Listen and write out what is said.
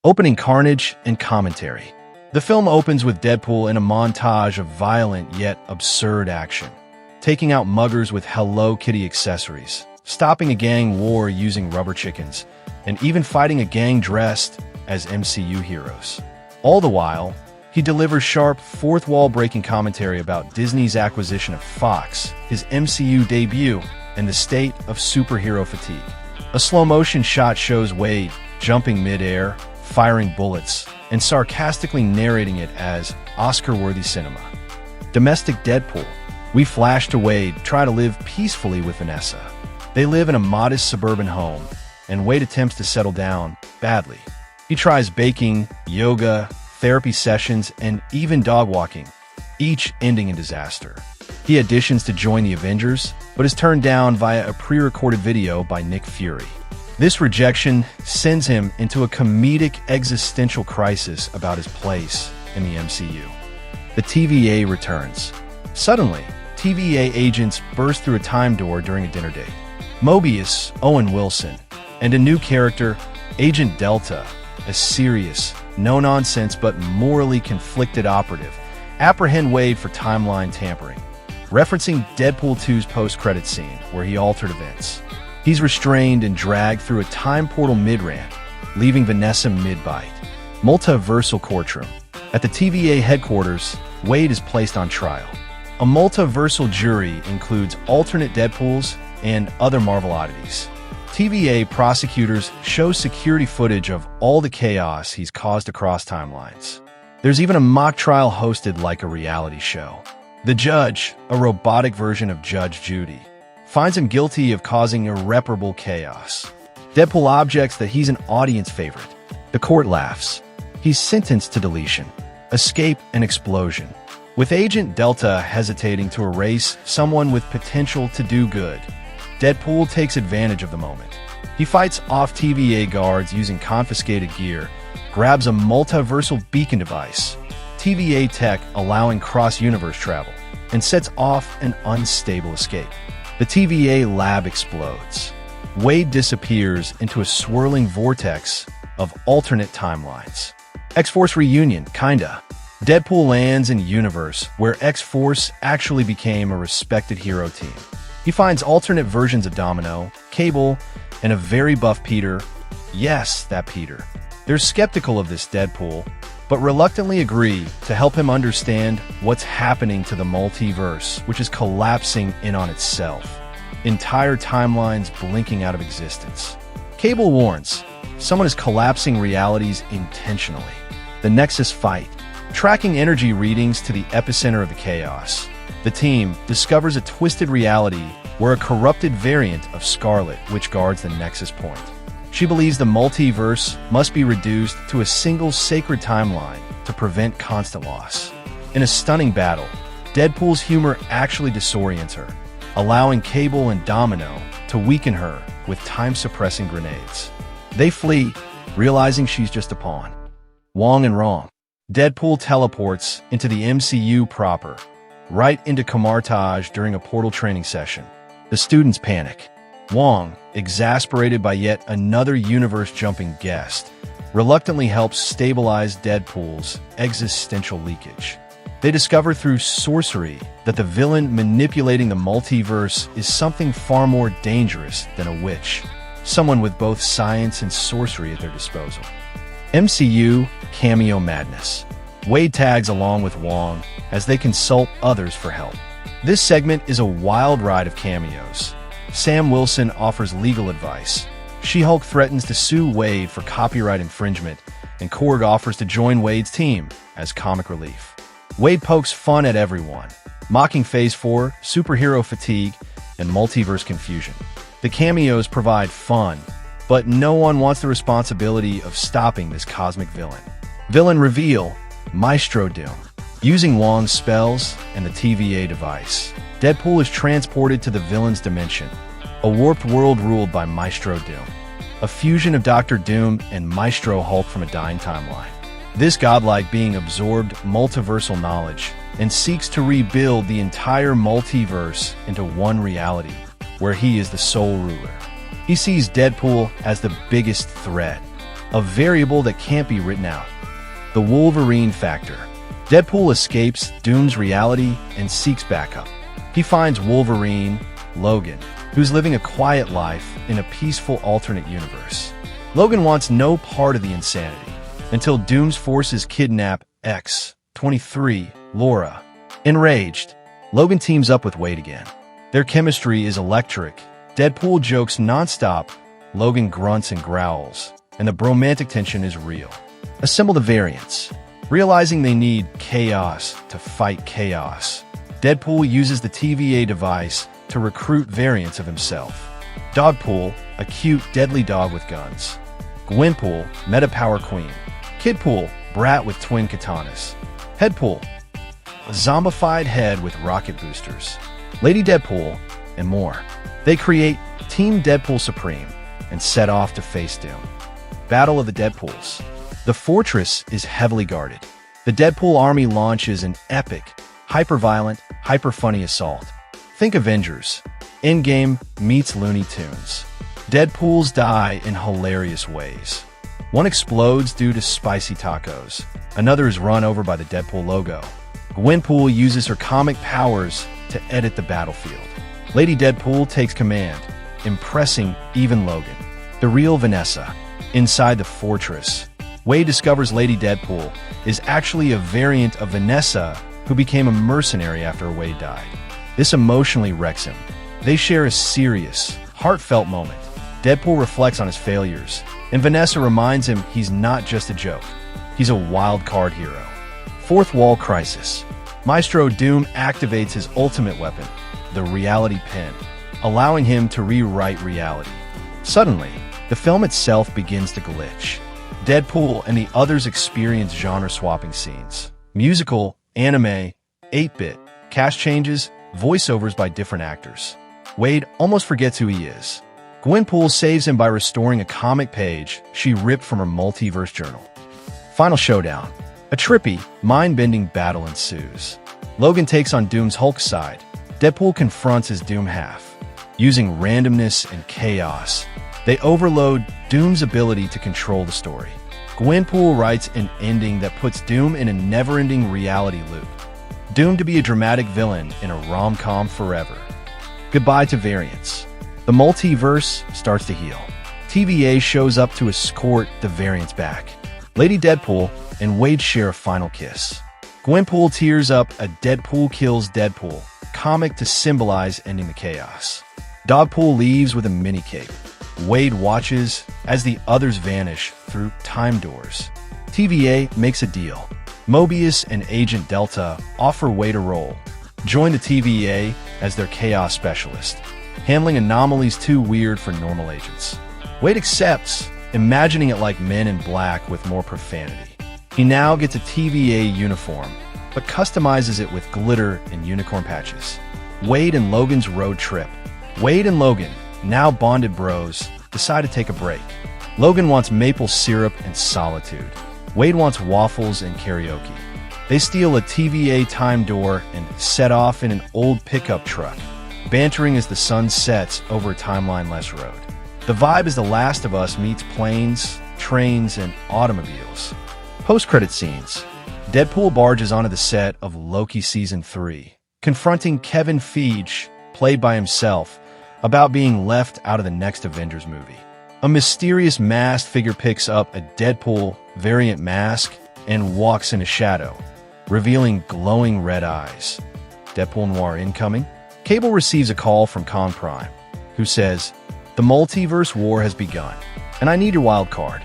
Opening carnage and commentary. The film opens with Deadpool in a montage of violent yet absurd action, taking out muggers with Hello Kitty accessories, stopping a gang war using rubber chickens, and even fighting a gang dressed as MCU heroes. All the while, he delivers sharp, fourth-wall-breaking commentary about Disney's acquisition of Fox, his MCU debut, and the state of superhero fatigue. A slow-motion shot shows Wade jumping mid-air, firing bullets, and sarcastically narrating it as Oscar-worthy cinema. Domestic Deadpool. We flash to Wade try to live peacefully with Vanessa. They live in a modest suburban home, and Wade attempts to settle down badly. He tries baking, yoga, therapy sessions, and even dog walking, each ending in disaster. He auditions to join the Avengers, but is turned down via a pre-recorded video by Nick Fury. This rejection sends him into a comedic existential crisis about his place in the MCU. The TVA returns. Suddenly, TVA agents burst through a time door during a dinner date. Mobius, Owen Wilson, and a new character, Agent Delta, a serious, no-nonsense but morally conflicted operative, apprehend Wade for timeline tampering, referencing Deadpool 2's post-credits scene where he altered events. He's restrained and dragged through a time portal mid-rant, leaving Vanessa mid-bite. Multiversal courtroom. At the TVA headquarters, Wade is placed on trial. A multiversal jury includes alternate Deadpools and other Marvel oddities. TVA prosecutors show security footage of all the chaos he's caused across timelines. There's even a mock trial hosted like a reality show. The judge, a robotic version of Judge Judy, finds him guilty of causing irreparable chaos. Deadpool objects that he's an audience favorite. The court laughs. He's sentenced to deletion, escape, and explosion, with Agent Delta hesitating to erase someone with potential to do good. Deadpool takes advantage of the moment. He fights off TVA guards using confiscated gear, grabs a multiversal beacon device, TVA tech allowing cross-universe travel, and sets off an unstable escape. The TVA lab explodes. Wade disappears into a swirling vortex of alternate timelines. X-Force reunion, kinda. Deadpool lands in a universe where X-Force actually became a respected hero team. He finds alternate versions of Domino, Cable, and a very buff Peter. Yes, that Peter. They're skeptical of this Deadpool, but reluctantly agree to help him understand what's happening to the multiverse, which is collapsing in on itself. Entire timelines blinking out of existence. Cable warns, someone is collapsing realities intentionally. The Nexus fight, tracking energy readings to the epicenter of the chaos. The team discovers a twisted reality where a corrupted variant of Scarlet, which guards the Nexus point. She believes the multiverse must be reduced to a single sacred timeline to prevent constant loss. In a stunning battle, Deadpool's humor actually disorients her, allowing Cable and Domino to weaken her with time-suppressing grenades. They flee, realizing she's just a pawn. Wong and Wrong. Deadpool teleports into the MCU proper, right into Camartage during a portal training session. The students panic. Wong, exasperated by yet another universe-jumping guest, reluctantly helps stabilize Deadpool's existential leakage. They discover through sorcery that the villain manipulating the multiverse is something far more dangerous than a witch, someone with both science and sorcery at their disposal. MCU Cameo Madness. Wade tags along with Wong as they consult others for help. This segment is a wild ride of cameos. Sam Wilson offers legal advice. She-Hulk threatens to sue Wade for copyright infringement, and Korg offers to join Wade's team as comic relief. Wade pokes fun at everyone, mocking Phase 4, superhero fatigue, and multiverse confusion. The cameos provide fun, but no one wants the responsibility of stopping this cosmic villain. Villain reveal, Maestro Doom. Using Wong's spells and the TVA device, Deadpool is transported to the villain's dimension, a warped world ruled by Maestro Doom, a fusion of Dr. Doom and Maestro Hulk from a dying timeline. This godlike being absorbed multiversal knowledge and seeks to rebuild the entire multiverse into one reality, where he is the sole ruler. He sees Deadpool as the biggest threat, a variable that can't be written out. The Wolverine factor. Deadpool escapes Doom's reality and seeks backup. He finds Wolverine, Logan, who's living a quiet life in a peaceful alternate universe. Logan wants no part of the insanity until Doom's forces kidnap X-23, Laura. Enraged, Logan teams up with Wade again. Their chemistry is electric. Deadpool jokes nonstop, Logan grunts and growls, and the bromantic tension is real. Assemble the variants. Realizing they need chaos to fight chaos, Deadpool uses the TVA device to recruit variants of himself. Dogpool, a cute, deadly dog with guns. Gwenpool, meta-power queen. Kidpool, brat with twin katanas. Headpool, a zombified head with rocket boosters. Lady Deadpool, and more. They create Team Deadpool Supreme and set off to face Doom. Battle of the Deadpools. The fortress is heavily guarded. The Deadpool army launches an epic, hyper-violent, hyper-funny assault. Think Avengers. Endgame meets Looney Tunes. Deadpools die in hilarious ways. One explodes due to spicy tacos. Another is run over by the Deadpool logo. Gwenpool uses her comic powers to edit the battlefield. Lady Deadpool takes command, impressing even Logan. The real Vanessa. Inside the fortress, Wade discovers Lady Deadpool is actually a variant of Vanessa who became a mercenary after Wade died. This emotionally wrecks him. They share a serious, heartfelt moment. Deadpool reflects on his failures, and Vanessa reminds him he's not just a joke. He's a wild card hero. Fourth wall crisis. Maestro Doom activates his ultimate weapon, the reality pin, allowing him to rewrite reality. Suddenly, the film itself begins to glitch. Deadpool and the others experience genre-swapping scenes. Musical, anime, 8-bit, cast changes, voiceovers by different actors. Wade almost forgets who he is. Gwenpool saves him by restoring a comic page she ripped from her multiverse journal. Final showdown. A trippy, mind-bending battle ensues. Logan takes on Doom's Hulk side. Deadpool confronts his Doom half. Using randomness and chaos, they overload Doom's ability to control the story. Gwenpool writes an ending that puts Doom in a never-ending reality loop. Doomed to be a dramatic villain in a rom-com forever. Goodbye to variants. The multiverse starts to heal. TVA shows up to escort the variants back. Lady Deadpool and Wade share a final kiss. Gwenpool tears up a Deadpool kills Deadpool comic to symbolize ending the chaos. Dogpool leaves with a mini-cape. Wade watches as the others vanish through time doors. TVA makes a deal. Mobius and Agent Delta offer Wade a role. Join the TVA as their chaos specialist, handling anomalies too weird for normal agents. Wade accepts, imagining it like Men in Black with more profanity. He now gets a TVA uniform, but customizes it with glitter and unicorn patches. Wade and Logan's road trip. Wade and Logan, now bonded bros, decide to take a break. Logan wants maple syrup and solitude. Wade wants waffles and karaoke. They steal a TVA time door and set off in an old pickup truck, bantering as the sun sets over a timeline-less road. The vibe is The Last of Us meets planes, trains, and automobiles. Post-credit scenes. Deadpool barges onto the set of Loki Season 3, confronting Kevin Feige, played by himself, about being left out of the next Avengers movie. A mysterious masked figure picks up a Deadpool variant mask and walks in a shadow, revealing glowing red eyes. Deadpool Noir incoming. Cable receives a call from Con Prime, who says, "The multiverse war has begun, and I need your wild card."